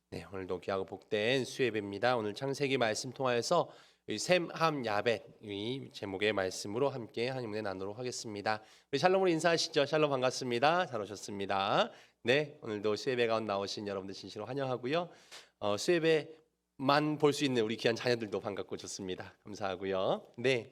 네, 오늘도 귀하고 복된 수예배입니다. 오늘 창세기 말씀 통하여서 셈, 함, 야벳 이 제목의 말씀으로 함께 하나님 은혜 나누도록 하겠습니다. 우리 샬롬으로 인사하시죠. 샬롬 반갑습니다. 잘 오셨습니다. 네, 오늘도 수예배 가운데 나오신 여러분들 진심으로 환영하고요. 수예배만 볼 수 있는 우리 귀한 자녀들도 반갑고 좋습니다. 감사하고요. 네,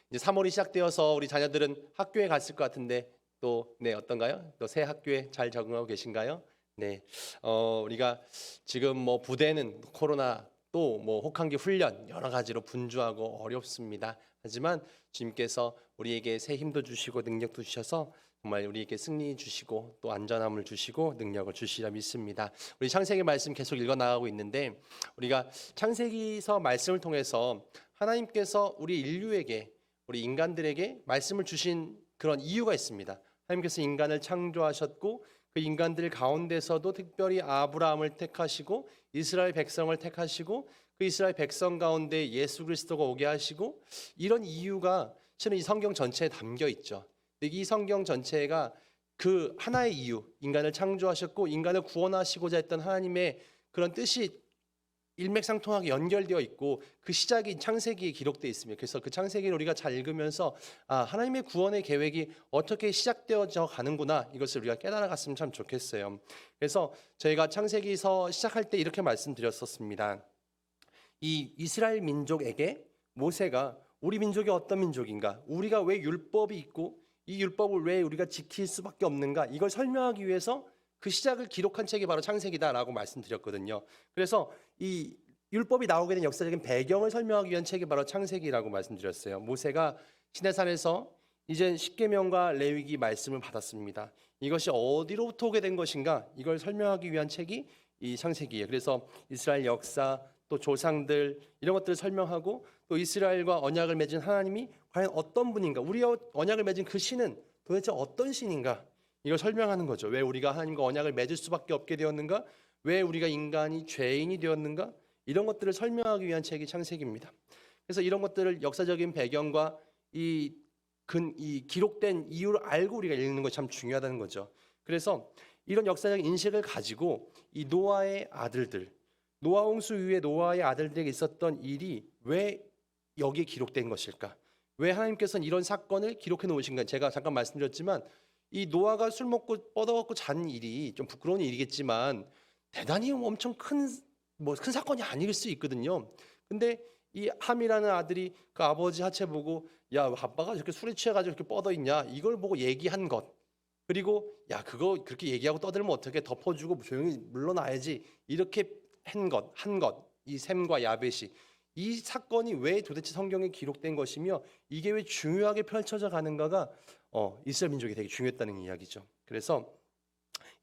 이제 3월이 시작되어서 우리 자녀들은 학교에 갔을 것 같은데 또 네 어떤가요? 또 새 학교에 잘 적응하고 계신가요? 네, 우리가 지금 뭐 부대는 코로나 또 뭐 혹한기 훈련 여러 가지로 분주하고 어렵습니다. 하지만 주님께서 우리에게 새 힘도 주시고 능력도 주셔서 정말 우리에게 승리 주시고 또 안전함을 주시고 능력을 주시리라 믿습니다. 우리 창세기 말씀 계속 읽어 나가고 있는데 우리가 창세기서 말씀을 통해서 하나님께서 우리 인류에게 우리 인간들에게 말씀을 주신 그런 이유가 있습니다. 하나님께서 인간을 창조하셨고 그 인간들 가운데서도 특별히 아브라함을 택하시고 이스라엘 백성을 택하시고 그 이스라엘 백성 가운데 예수 그리스도가 오게 하시고 이런 이유가 실은 이 성경 전체에 담겨 있죠. 이 성경 전체가 그 하나의 이유, 인간을 창조하셨고 인간을 구원하시고자 했던 하나님의 그런 뜻이 일맥상통하게 연결되어 있고 그 시작이 창세기에 기록되어 있습니다. 그래서 그 창세기를 우리가 잘 읽으면서 하나님의 구원의 계획이 어떻게 시작되어져 가는구나 이것을 우리가 깨달아갔으면 참 좋겠어요. 그래서 저희가 창세기서 시작할 때 이렇게 말씀드렸었습니다. 이 이스라엘 민족에게 모세가 우리 민족이 어떤 민족인가, 우리가 왜 율법이 있고 이 율법을 왜 우리가 지킬 수밖에 없는가, 이걸 설명하기 위해서 그 시작을 기록한 책이 바로 창세기다라고 말씀드렸거든요. 그래서 이 율법이 나오게 된 역사적인 배경을 설명하기 위한 책이 바로 창세기라고 말씀드렸어요. 모세가 시내산에서 이제 십계명과 레위기 말씀을 받았습니다. 이것이 어디로부터 오게 된 것인가, 이걸 설명하기 위한 책이 이 창세기예요. 그래서 이스라엘 역사 또 조상들 이런 것들을 설명하고 또 이스라엘과 언약을 맺은 하나님이 과연 어떤 분인가, 우리와 언약을 맺은 그 신은 도대체 어떤 신인가, 이걸 설명하는 거죠. 왜 우리가 하나님과 언약을 맺을 수밖에 없게 되었는가, 왜 우리가 인간이 죄인이 되었는가, 이런 것들을 설명하기 위한 책이 창세기입니다. 그래서 이런 것들을 역사적인 배경과 이 기록된 이유를 알고 우리가 읽는 것이 참 중요하다는 거죠. 그래서 이런 역사적 인식을 가지고 이 노아의 아들들, 노아 홍수 이후에 노아의 아들들에게 있었던 일이 왜 여기에 기록된 것일까? 왜 하나님께서는 이런 사건을 기록해 놓으신가? 제가 잠깐 말씀드렸지만 이 노아가 술 먹고 뻗어갖고 잔 일이 좀 부끄러운 일이겠지만 대단히 엄청 큰 사건이 아닐 수 있거든요. 근데 이 함이라는 아들이 그 아버지 하체 보고 야, 아빠가 저렇게 술에 취해가지고 이렇게 뻗어 있냐, 이걸 보고 얘기한 것, 그리고 야, 그거 그렇게 얘기하고 떠들면 어떻게, 덮어주고 조용히 물러나야지, 이렇게 한 것, 이 셈과 야벳이, 이 사건이 왜 도대체 성경에 기록된 것이며 이게 왜 중요하게 펼쳐져 가는가가 이스라엘 민족이 되게 중요했다는 이야기죠. 그래서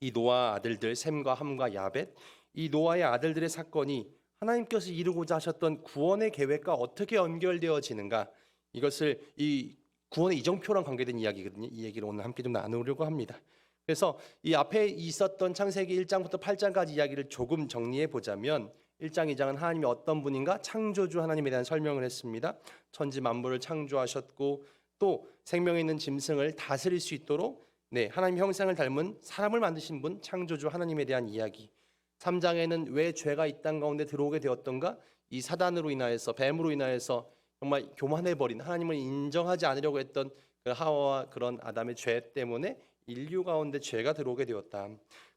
이 노아 아들들 셈과 함과 야벳, 이 노아의 아들들의 사건이 하나님께서 이루고자 하셨던 구원의 계획과 어떻게 연결되어지는가, 이것을 이 구원의 이정표랑 관계된 이야기거든요. 이 얘기를 오늘 함께 좀 나누려고 합니다. 그래서 이 앞에 있었던 창세기 1장부터 8장까지 이야기를 조금 정리해 보자면 1장, 2장은 하나님이 어떤 분인가, 창조주 하나님에 대한 설명을 했습니다. 천지 만물을 창조하셨고 또 생명에 있는 짐승을 다스릴 수 있도록 하나님 형상을 닮은 사람을 만드신 분, 창조주 하나님에 대한 이야기. 3장에는 왜 죄가 이 땅 가운데 들어오게 되었던가, 이 사단으로 인하여서, 뱀으로 인하여서 정말 교만해버린, 하나님을 인정하지 않으려고 했던 그 하와와 그런 아담의 죄 때문에 인류 가운데 죄가 들어오게 되었다.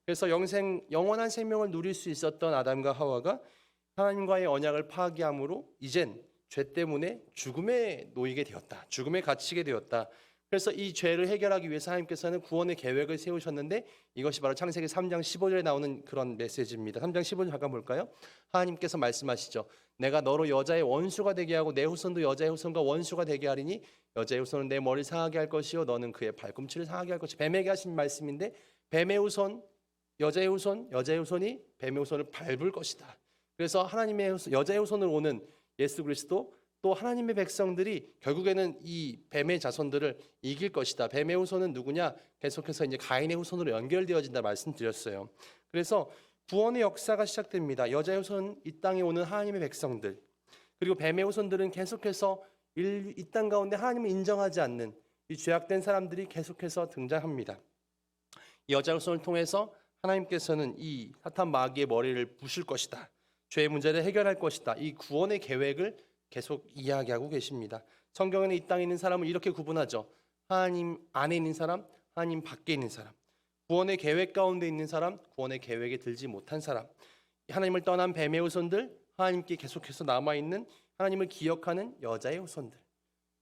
그래서 영원한 생명을 누릴 수 있었던 아담과 하와가 하나님과의 언약을 파기함으로 이젠 죄 때문에 죽음에 놓이게 되었다. 죽음에 갇히게 되었다. 그래서 이 죄를 해결하기 위해서 하나님께서는 구원의 계획을 세우셨는데 이것이 바로 창세기 3장 15절에 나오는 그런 메시지입니다. 3장 15절 잠깐 볼까요? 하나님께서 말씀하시죠. 내가 너로 여자의 원수가 되게 하고 내 후손도 여자의 후손과 원수가 되게 하리니 여자의 후손은 내 머리를 상하게 할 것이요 너는 그의 발꿈치를 상하게 할 것이. 뱀에게 하신 말씀인데 뱀의 후손, 여자의 후손이 뱀의 후손을 밟을 것이다. 그래서 하나님의 여자의 후손으로 오는 예수 그리스도, 또 하나님의 백성들이 결국에는 이 뱀의 자손들을 이길 것이다. 뱀의 후손은 누구냐? 계속해서 이제 가인의 후손으로 연결되어진다 말씀드렸어요. 그래서 구원의 역사가 시작됩니다. 여자의 후손은 이 땅에 오는 하나님의 백성들, 그리고 뱀의 후손들은 계속해서 이 땅 가운데 하나님을 인정하지 않는 이 죄악된 사람들이 계속해서 등장합니다. 이 여자의 후손을 통해서 하나님께서는 이 사탄 마귀의 머리를 부술 것이다. 죄의 문제를 해결할 것이다. 이 구원의 계획을 계속 이야기하고 계십니다. 성경에는 이 땅에 있는 사람을 이렇게 구분하죠. 하나님 안에 있는 사람, 하나님 밖에 있는 사람. 구원의 계획 가운데 있는 사람, 구원의 계획에 들지 못한 사람. 하나님을 떠난 뱀의 후손들, 하나님께 계속해서 남아있는 하나님을 기억하는 여자의 후손들.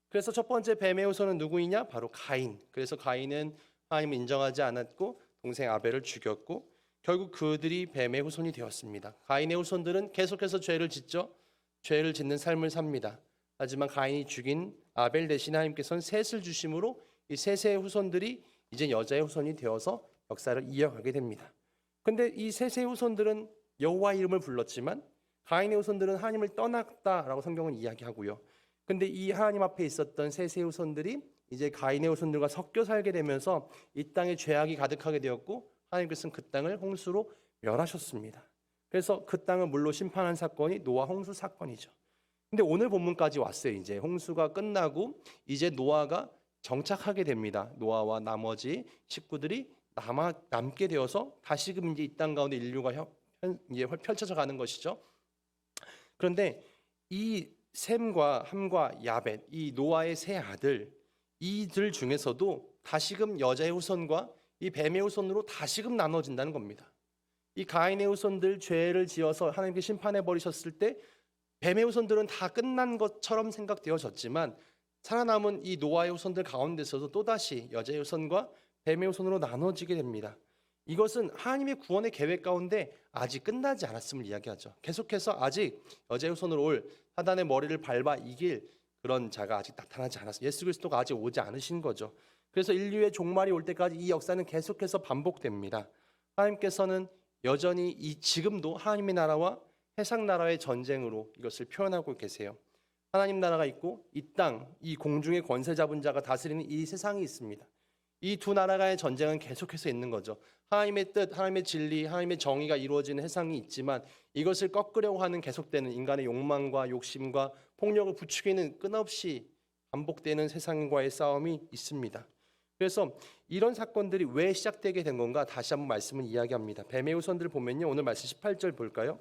그래서 첫 번째 뱀의 후손은 누구이냐? 바로 가인. 그래서 가인은 하나님을 인정하지 않았고 동생 아벨을 죽였고 결국 그들이 뱀의 후손이 되었습니다. 가인의 후손들은 계속해서 죄를 짓죠. 죄를 짓는 삶을 삽니다. 하지만 가인이 죽인 아벨 대신 하나님께서는 셋을 주심으로 이 셋의 후손들이 이제 여자의 후손이 되어서 역사를 이어가게 됩니다. 근데 이 셋의 후손들은 여호와 이름을 불렀지만 가인의 후손들은 하나님을 떠났다라고 성경은 이야기하고요. 근데 이 하나님 앞에 있었던 셋의 후손들이 이제 가인의 후손들과 섞여 살게 되면서 이 땅에 죄악이 가득하게 되었고 하나님께서는 그 땅을 홍수로 멸하셨습니다. 그래서 그 땅을 물로 심판한 사건이 노아 홍수 사건이죠. 근데 오늘 본문까지 왔어요. 이제 홍수가 끝나고 이제 노아가 정착하게 됩니다. 노아와 나머지 식구들이 남게 되어서 다시금 이제 이 땅 가운데 인류가 이제 펼쳐져 가는 것이죠. 그런데 이 셈과 함과 야벳, 이 노아의 세 아들, 이들 중에서도 다시금 여자의 후손과 이 뱀의 후손으로 다시금 나눠진다는 겁니다. 이 가인의 후손들 죄를 지어서 하나님께 심판해 버리셨을 때 뱀의 후손들은 다 끝난 것처럼 생각되어졌지만 살아남은 이 노아의 후손들 가운데서도 또다시 여자의 후손과 뱀의 후손으로 나눠지게 됩니다. 이것은 하나님의 구원의 계획 가운데 아직 끝나지 않았음을 이야기하죠. 계속해서 아직 여자의 후손으로 올 사단의 머리를 밟아 이길 그런 자가 아직 나타나지 않았어요. 예수 그리스도가 아직 오지 않으신 거죠. 그래서 인류의 종말이 올 때까지 이 역사는 계속해서 반복됩니다. 하나님께서는 여전히 지금도 하나님의 나라와 세상 나라의 전쟁으로 이것을 표현하고 계세요. 하나님 나라가 있고 이 땅, 이 공중의 권세 잡은 자가 다스리는 이 세상이 있습니다. 이 두 나라의 전쟁은 계속해서 있는 거죠. 하나님의 뜻, 하나님의 진리, 하나님의 정의가 이루어지는 세상이 있지만 이것을 꺾으려고 하는 계속되는 인간의 욕망과 욕심과 폭력을 부추기는 끊없이 반복되는 세상과의 싸움이 있습니다. 그래서 이런 사건들이 왜 시작되게 된 건가 다시 한번 말씀을 이야기합니다. 뱀의 후손들 보면요. 오늘 말씀 18절 볼까요?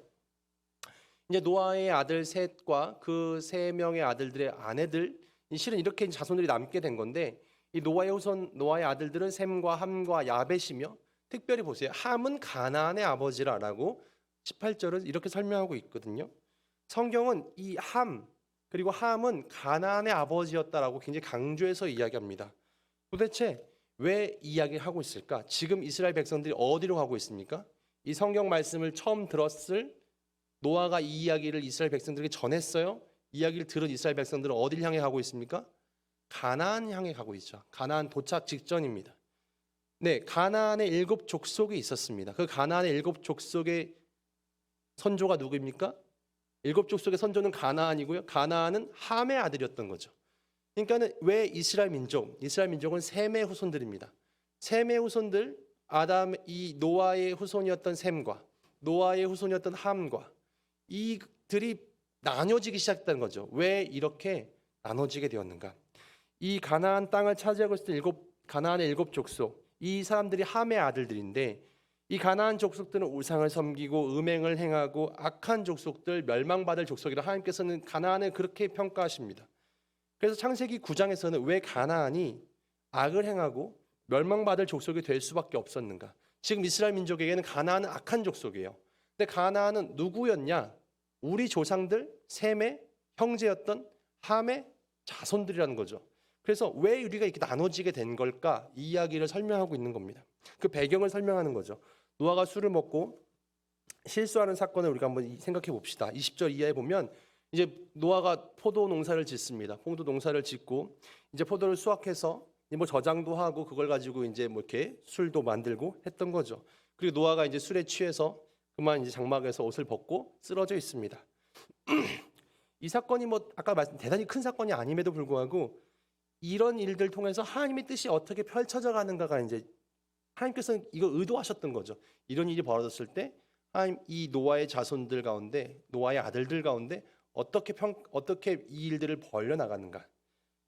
이제 노아의 아들 셋과 그 세 명의 아들들의 아내들, 실은 이렇게 자손들이 남게 된 건데 이 노아의 후손, 노아의 아들들은 셈과 함과 야벳이며 특별히 보세요. 함은 가나안의 아버지라라고 18절은 이렇게 설명하고 있거든요. 성경은 이 함 그리고 함은 가나안의 아버지였다라고 굉장히 강조해서 이야기합니다. 도대체 왜 이야기를 하고 있을까? 지금 이스라엘 백성들이 어디로 가고 있습니까? 이 성경 말씀을 처음 들었을 노아가 이 이야기를 이스라엘 백성들에게 전했어요. 이야기를 들은 이스라엘 백성들은 어디를 향해 가고 있습니까? 가나안 향해 가고 있죠. 가나안 도착 직전입니다. 네, 가나안의 7 족속이 있었습니다. 그 가나안의 7 족속의 선조가 누구입니까? 7 족속의 선조는 가나안이고요. 가나안은 함의 아들이었던 거죠. 그러니까는 왜 이스라엘 민족은 셈의 후손들입니다. 셈의 후손들, 이 노아의 후손이었던 셈과 노아의 후손이었던 함과 이들이 나눠지기 시작했다는 거죠. 왜 이렇게 나눠지게 되었는가? 이 가나안 땅을 차지하고 있을 때 가나안의 7 족속, 이 사람들이 함의 아들들인데 이 가나안 족속들은 우상을 섬기고 음행을 행하고 악한 족속들, 멸망받을 족속이라 하나님께서는 가나안을 그렇게 평가하십니다. 그래서 창세기 9장에서는 왜 가나안이 악을 행하고 멸망받을 족속이 될 수밖에 없었는가? 지금 이스라엘 민족에게는 가나안은 악한 족속이에요. 근데 가나안은 누구였냐? 우리 조상들 셈의 형제였던 함의 자손들이라는 거죠. 그래서 왜 우리가 이렇게 나눠지게 된 걸까? 이 이야기를 설명하고 있는 겁니다. 그 배경을 설명하는 거죠. 노아가 술을 먹고 실수하는 사건을 우리가 한번 생각해 봅시다. 20절 이하에 보면 이제 노아가 포도 농사를 짓습니다. 포도 농사를 짓고 이제 포도를 수확해서 뭐 저장도 하고 그걸 가지고 이제 뭐 이렇게 술도 만들고 했던 거죠. 그리고 노아가 이제 술에 취해서 그만 이제 장막에서 옷을 벗고 쓰러져 있습니다. 이 사건이 뭐 아까 말씀 대단히 큰 사건이 아님에도 불구하고 이런 일들 통해서 하나님의 뜻이 어떻게 펼쳐져 가는가가 이제 하나님께서는 이거 의도하셨던 거죠. 이런 일이 벌어졌을 때 하나님 이 노아의 자손들 가운데 노아의 아들들 가운데 어떻게 이 일들을 벌려 나가는가.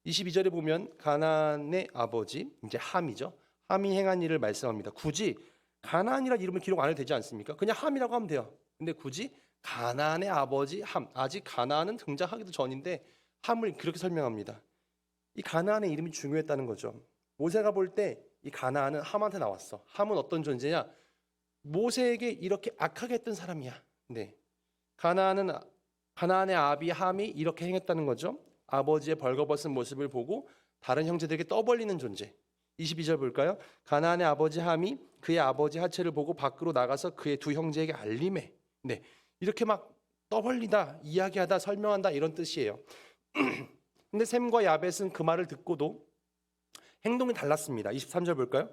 22절에 보면 가나안의 아버지 이제 함이죠. 함이 행한 일을 말씀합니다. 굳이 가나안이라는 이름을 기록 안 해도 되지 않습니까? 그냥 함이라고 하면 돼요. 근데 굳이 가나안의 아버지 함, 아직 가나안은 등장하기도 전인데 함을 그렇게 설명합니다. 이 가나안의 이름이 중요했다는 거죠. 모세가 볼 때 이 가나안은 함한테 나왔어. 함은 어떤 존재냐? 모세에게 이렇게 악하게 했던 사람이야. 네. 가나안의 아비 함이 이렇게 행했다는 거죠. 아버지의 벌거벗은 모습을 보고 다른 형제들에게 떠벌리는 존재. 22절 볼까요? 가나안의 아버지 함이 그의 아버지 하체를 보고 밖으로 나가서 그의 두 형제에게 알림해. 네. 이렇게 막 떠벌리다, 이야기하다, 설명한다 이런 뜻이에요. 근데 셈과 야벳은 그 말을 듣고도 행동이 달랐습니다. 23절 볼까요?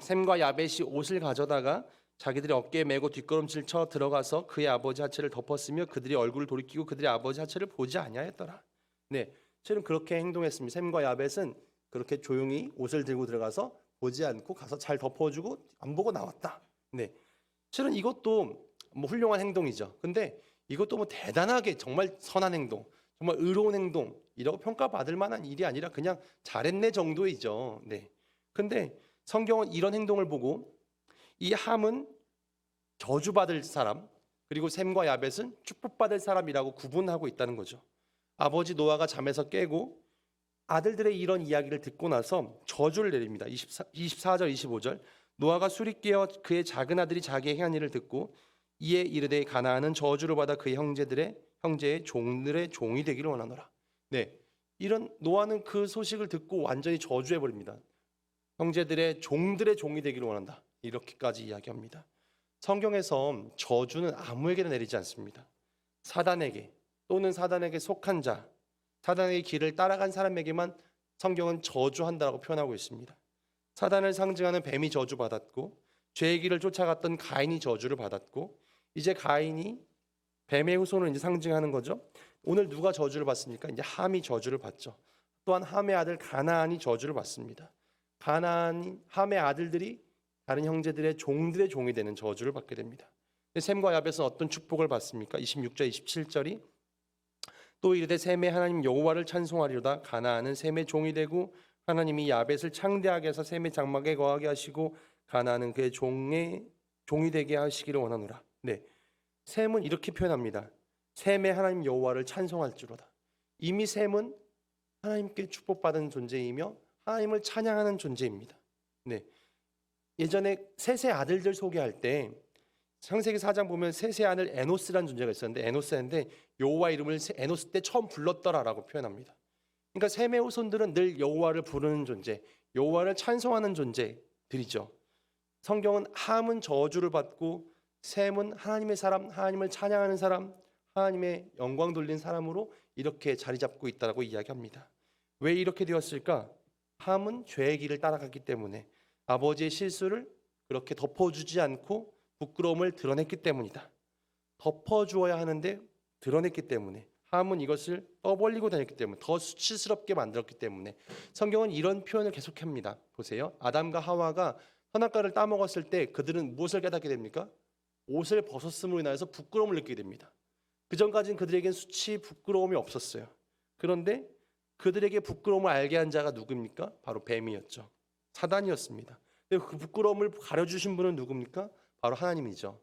셈과 야벳이 옷을 가져다가 자기들의 어깨에 메고 뒷걸음질 쳐 들어가서 그의 아버지 하체를 덮었으며 그들이 얼굴을 돌이키고 그들의 아버지 하체를 보지 아니하였더라. 네, 실은 그렇게 행동했습니다. 셈과 야벳은 그렇게 조용히 옷을 들고 들어가서 보지 않고 가서 잘 덮어주고 안 보고 나왔다. 네, 실은 이것도 뭐 훌륭한 행동이죠. 근데 이것도 뭐 대단하게 정말 선한 행동, 정말 의로운 행동이라고 평가받을 만한 일이 아니라 그냥 잘했네 정도이죠. 네. 근데 성경은 이런 행동을 보고 이 함은 저주받을 사람, 그리고 셈과 야벳은 축복받을 사람이라고 구분하고 있다는 거죠. 아버지 노아가 잠에서 깨고 아들들의 이런 이야기를 듣고 나서 저주를 내립니다. 24절 25절 노아가 술이 깨어 그의 작은 아들이 자기의 행한 일을 듣고 이에 이르되 가나안은 저주를 받아 그의 형제의 종들의 종이 되기를 원하노라. 네, 이런 노아는 그 소식을 듣고 완전히 저주해 버립니다. 형제들의 종들의 종이 되기를 원한다. 이렇게까지 이야기합니다. 성경에서 저주는 아무에게나 내리지 않습니다. 사단에게 또는 사단에게 속한 자, 사단의 길을 따라간 사람에게만 성경은 저주한다고 표현하고 있습니다. 사단을 상징하는 뱀이 저주받았고 죄의 길을 쫓아갔던 가인이 저주를 받았고 이제 가인이 뱀의 후손을 이제 상징하는 거죠. 오늘 누가 저주를 받습니까? 이제 함이 저주를 받죠. 또한 함의 아들 가나안이 저주를 받습니다. 함의 아들들이 다른 형제들의 종들의 종이 되는 저주를 받게 됩니다. 셈과 야벳은 어떤 축복을 받습니까? 26절 27절이 또 이르되 셈의 하나님 여호와를 찬송하리로다. 가나안은 셈의 종이 되고 하나님이 야벳을 창대하게 해서 셈의 장막에 거하게 하시고 가나안은 그의 종이 되게 하시기를 원하노라. 네, 셈은 이렇게 표현합니다. 셈의 하나님 여호와를 찬송할지로다. 이미 셈은 하나님께 축복받은 존재이며 하나님을 찬양하는 존재입니다. 네, 예전에 셋의 아들들 소개할 때 창세기 4장 보면 셋의 아들 에노스라는 존재가 있었는데 에노스인데 여호와 이름을 에노스 때 처음 불렀더라라고 표현합니다. 그러니까 셈의 후손들은 늘 여호와를 부르는 존재, 여호와를 찬송하는 존재들이죠. 성경은 함은 저주를 받고 셈은 하나님의 사람, 하나님을 찬양하는 사람, 하나님의 영광 돌린 사람으로 이렇게 자리 잡고 있다라고 이야기합니다. 왜 이렇게 되었을까? 함은 죄의 길을 따라갔기 때문에 아버지의 실수를 그렇게 덮어주지 않고 부끄러움을 드러냈기 때문이다. 덮어주어야 하는데 드러냈기 때문에 함은 이것을 떠벌리고 다녔기 때문에 더 수치스럽게 만들었기 때문에 성경은 이런 표현을 계속합니다. 보세요. 아담과 하와가 선악과를 따먹었을 때 그들은 무엇을 깨닫게 됩니까? 옷을 벗었음으로 인하여서 부끄러움을 느끼게 됩니다. 그 전까지는 그들에겐 수치, 부끄러움이 없었어요. 그런데 그들에게 부끄러움을 알게 한 자가 누굽니까? 바로 뱀이었죠. 사단이었습니다. 근데 그 부끄러움을 가려주신 분은 누굽니까? 바로 하나님이죠.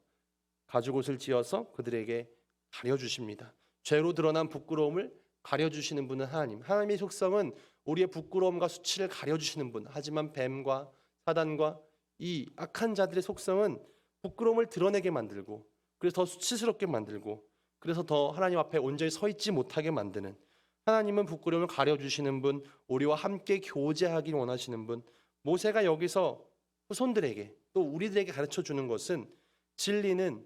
가죽옷을 지어서 그들에게 가려주십니다. 죄로 드러난 부끄러움을 가려주시는 분은 하나님. 하나님의 속성은 우리의 부끄러움과 수치를 가려주시는 분. 하지만 뱀과 사단과 이 악한 자들의 속성은 부끄러움을 드러내게 만들고 그래서 더 수치스럽게 만들고 그래서 더 하나님 앞에 온전히 서 있지 못하게 만드는, 하나님은 부끄러움을 가려주시는 분, 우리와 함께 교제하기 원하시는 분. 모세가 여기서 후손들에게 또 우리들에게 가르쳐주는 것은 진리는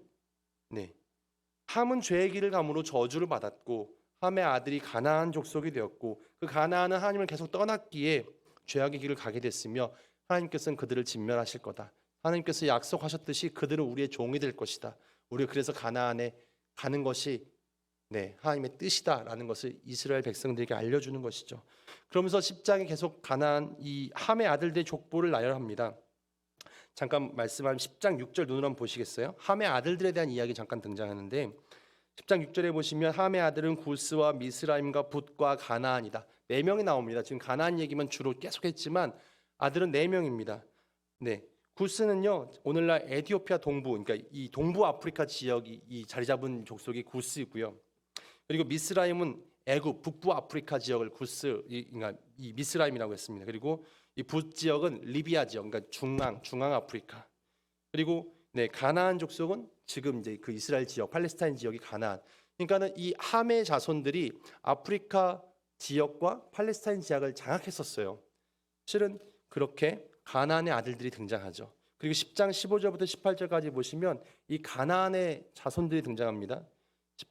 함은 죄의 길을 감으로 저주를 받았고 함의 아들이 가나안 족속이 되었고 그 가나안은 하나님을 계속 떠났기에 죄악의 길을 가게 됐으며 하나님께서는 그들을 진멸하실 거다. 하나님께서 약속하셨듯이 그들은 우리의 종이 될 것이다. 우리가 그래서 가나안에 가는 것이 하나님의 뜻이다라는 것을 이스라엘 백성들에게 알려주는 것이죠. 그러면서 10장에 계속 가나안 이 함의 아들들의 족보를 나열합니다. 잠깐 말씀한 10장 6절 눈으로 한번 보시겠어요? 함의 아들들에 대한 이야기 잠깐 등장하는데 10장 6절에 보시면 함의 아들은 구스와 미스라임과 붓과 가나안이다. 4명이 나옵니다. 지금 가나안 얘기만 주로 계속했지만 아들은 4명입니다. 구스는요 오늘날 에티오피아 동부, 그러니까 이 동부 아프리카 지역이 이 자리 잡은 족속이 구스이고요. 그리고 미스라임은 애굽 북부 아프리카 지역을 그러니까 이 미스라임이라고 했습니다. 그리고 이 북지역은 리비아 지역, 그러니까 중앙 아프리카. 그리고 네, 가나안 족속은 지금 이제 그 이스라엘 지역, 팔레스타인 지역이 가나안. 그러니까는 이 함의 자손들이 아프리카 지역과 팔레스타인 지역을 장악했었어요. 실은 그렇게 가나안의 아들들이 등장하죠. 그리고 10장 15절부터 18절까지 보시면 이 가나안의 자손들이 등장합니다.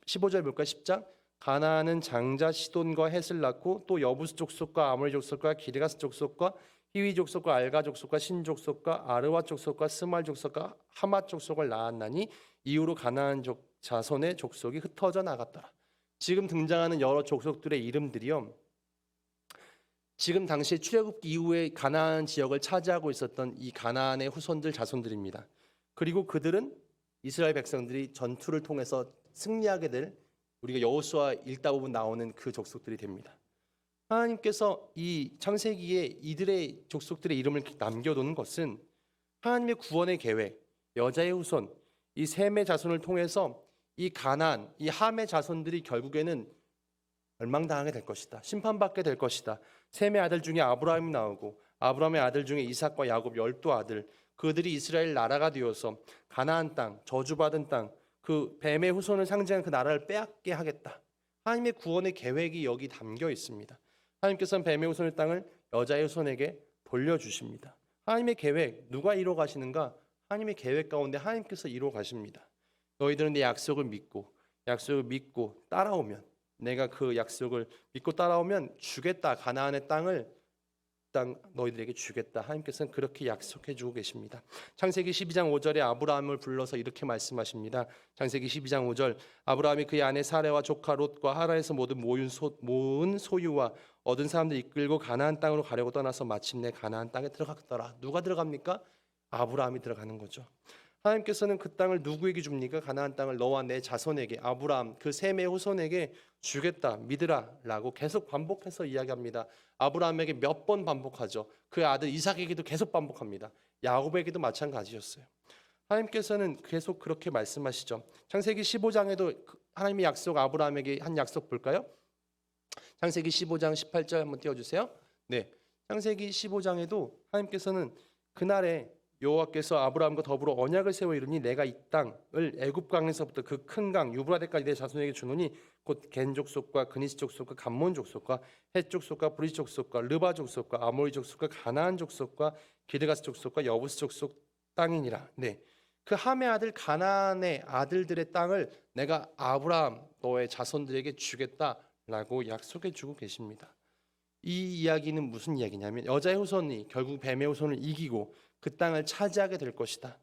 15절 볼까요? 10장 가나안은 장자 시돈과 헷을 낳고 또 여부스 족속과 아모리 족속과 기르가스 족속과 히위 족속과 알가 족속과 신 족속과 아르와 족속과 스말 족속과 하맛 족속을 낳았나니 이후로 가나안 자손의 족속이 흩어져 나갔더라. 지금 등장하는 여러 족속들의 이름들이요, 지금 당시에 출애굽기 이후에 가나안 지역을 차지하고 있었던 이 가나안의 후손들 자손들입니다. 그리고 그들은 이스라엘 백성들이 전투를 통해서 승리하게 될, 우리가 여호수아 읽다 보면 나오는 그 족속들이 됩니다. 하나님께서 이 창세기에 이들의 족속들의 이름을 남겨두는 것은 하나님의 구원의 계획, 여자의 후손, 이 셈의 자손을 통해서 이 가나안, 이 함의 자손들이 결국에는 멸망당하게 될 것이다. 심판받게 될 것이다. 셈의 아들 중에 아브라함이 나오고 아브라함의 아들 중에 이삭과 야곱 12아들, 그들이 이스라엘 나라가 되어서 가나안 땅, 저주받은 땅, 그 뱀의 후손을 상징하는 그 나라를 빼앗게 하겠다. 하나님의 구원의 계획이 여기 담겨 있습니다. 하나님께서는 뱀의 후손의 땅을 여자의 후손에게 돌려주십니다. 하나님의 계획, 누가 이루어 가시는가? 하나님의 계획 가운데 하나님께서 이루어 가십니다. 너희들은 내 약속을 믿고 따라오면, 내가 그 약속을 믿고 따라오면 주겠다. 가나안의 땅을 너희들에게 주겠다. 하나님께서는 그렇게 약속해 주고 계십니다. 창세기 12장 5절에 아브라함을 불러서 이렇게 말씀하십니다. 창세기 12장 5절 아브라함이 그의 아내 사레와 조카 롯과 하란에서 모은 소유와 얻은 사람들 이끌고 가나안 땅으로 가려고 떠나서 마침내 가나안 땅에 들어갔더라. 누가 들어갑니까? 아브라함이 들어가는 거죠. 하나님께서는 그 땅을 누구에게 줍니까? 가나안 땅을 너와 내 자손에게, 아브라함 그 셈의 후손에게 주겠다. 믿으라 라고 계속 반복해서 이야기합니다. 아브라함에게 몇 번 반복하죠. 그 아들 이삭에게도 계속 반복합니다. 야곱에게도 마찬가지였어요. 하나님께서는 계속 그렇게 말씀하시죠. 창세기 15장에도 하나님의 약속, 아브라함에게 한 약속 볼까요? 창세기 15장 18절 한번 띄워주세요. 네, 창세기 15장에도 하나님께서는 그날에 여호와께서 아브라함과 더불어 언약을 세워 이르니 내가 이 땅을 애굽 강에서부터 그 큰 강 유브라데까지 내 자손에게 주노니 곧 겐 족속과 그니스 족속과 감몬 족속과 헷 족속과 브리스 족속과 르바 족속과 아모리 족속과 가나안 족속과 기르가스 족속과 여부스 족속 땅이니라. 네, 그 함의 아들 가나안의 아들들의 땅을 내가 아브라함 너의 자손들에게 주겠다라고 약속해 주고 계십니다. 이 이야기는 무슨 이야기냐면 여자의 후손이 결국 뱀의 후손을 이기고 그 땅을 차지하게 될 것이다.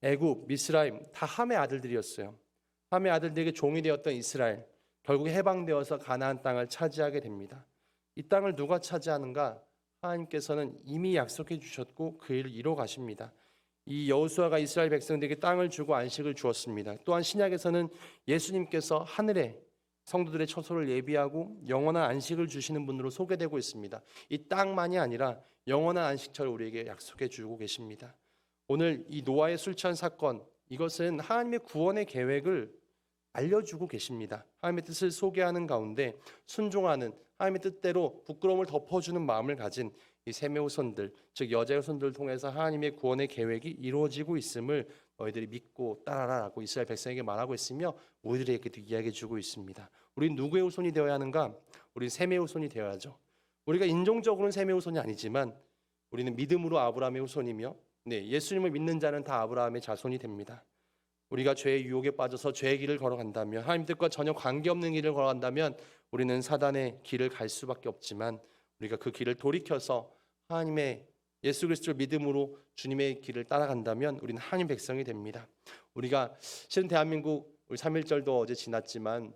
애굽, 미스라임 다 함의 아들들이었어요. 함의 아들들에게 종이 되었던 이스라엘 결국 해방되어서 가나안 땅을 차지하게 됩니다. 이 땅을 누가 차지하는가? 하나님께서는 이미 약속해 주셨고 그 일을 이뤄 가십니다. 이 여호수아가 이스라엘 백성들에게 땅을 주고 안식을 주었습니다. 또한 신약에서는 예수님께서 하늘에 성도들의 처소를 예비하고 영원한 안식을 주시는 분으로 소개되고 있습니다. 이 땅만이 아니라 영원한 안식처를 우리에게 약속해 주고 계십니다. 오늘 이 노아의 술 취한 사건, 이것은 하나님의 구원의 계획을 알려주고 계십니다. 하나님의 뜻을 소개하는 가운데 순종하는, 하나님의 뜻대로 부끄러움을 덮어주는 마음을 가진 이 셈의 후손들, 즉 여자의 후손들을 통해서 하나님의 구원의 계획이 이루어지고 있음을 너희들이 믿고 따라라라고 이스라엘 백성에게 말하고 있으며 우리들에게도 이야기해 주고 있습니다. 우리는 누구의 후손이 되어야 하는가? 우리는 셈의 후손이 되어야죠. 우리가 인종적으로는 셈의 후손이 아니지만 우리는 믿음으로 아브라함의 후손이며, 예수님을 믿는 자는 다 아브라함의 자손이 됩니다. 우리가 죄의 유혹에 빠져서 죄의 길을 걸어간다면, 하나님 뜻과 전혀 관계없는 길을 걸어간다면 우리는 사단의 길을 갈 수밖에 없지만 우리가 그 길을 돌이켜서 하나님의 예수 그리스도를 믿음으로 주님의 길을 따라간다면 우리는 하나님 백성이 됩니다. 우리가 실은 대한민국 우리 3.1절도 어제 지났지만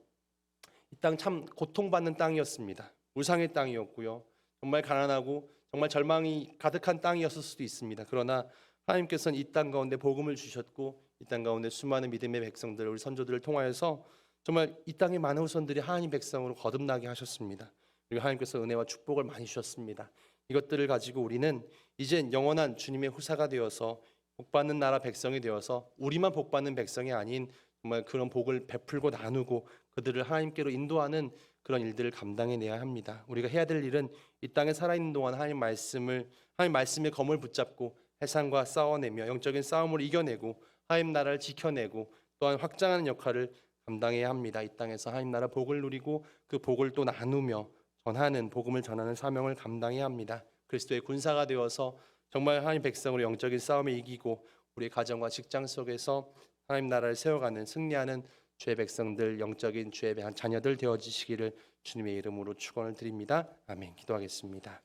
이 땅 참 고통받는 땅이었습니다. 우상의 땅이었고요. 정말 가난하고 정말 절망이 가득한 땅이었을 수도 있습니다. 그러나 하나님께서는 이 땅 가운데 복음을 주셨고 이 땅 가운데 수많은 믿음의 백성들, 우리 선조들을 통하여서 정말 이 땅의 많은 후손들이 하나님 백성으로 거듭나게 하셨습니다. 그리고 하나님께서 은혜와 축복을 많이 주셨습니다. 이것들을 가지고 우리는 이젠 영원한 주님의 후사가 되어서 복받는 나라 백성이 되어서 우리만 복받는 백성이 아닌 정말 그런 복을 베풀고 나누고 그들을 하나님께로 인도하는 그런 일들을 감당해내야 합니다. 우리가 해야 될 일은 이 땅에 살아있는 동안 하나님 말씀의 검을 붙잡고 세상과 싸워내며 영적인 싸움을 이겨내고 하나님 나라를 지켜내고 또한 확장하는 역할을 감당해야 합니다. 이 땅에서 하나님 나라 복을 누리고 그 복을 또 나누며 복음을 전하는 사명을 감당해야 합니다. 그리스도의 군사가 되어서 정말 하나님 백성으로 영적인 싸움에 이기고 우리 가정과 직장 속에서 하나님 나라를 세워가는 승리하는 주의 백성들, 영적인 주의 자녀들 되어지시기를 주님의 이름으로 축원을 드립니다. 아멘. 기도하겠습니다.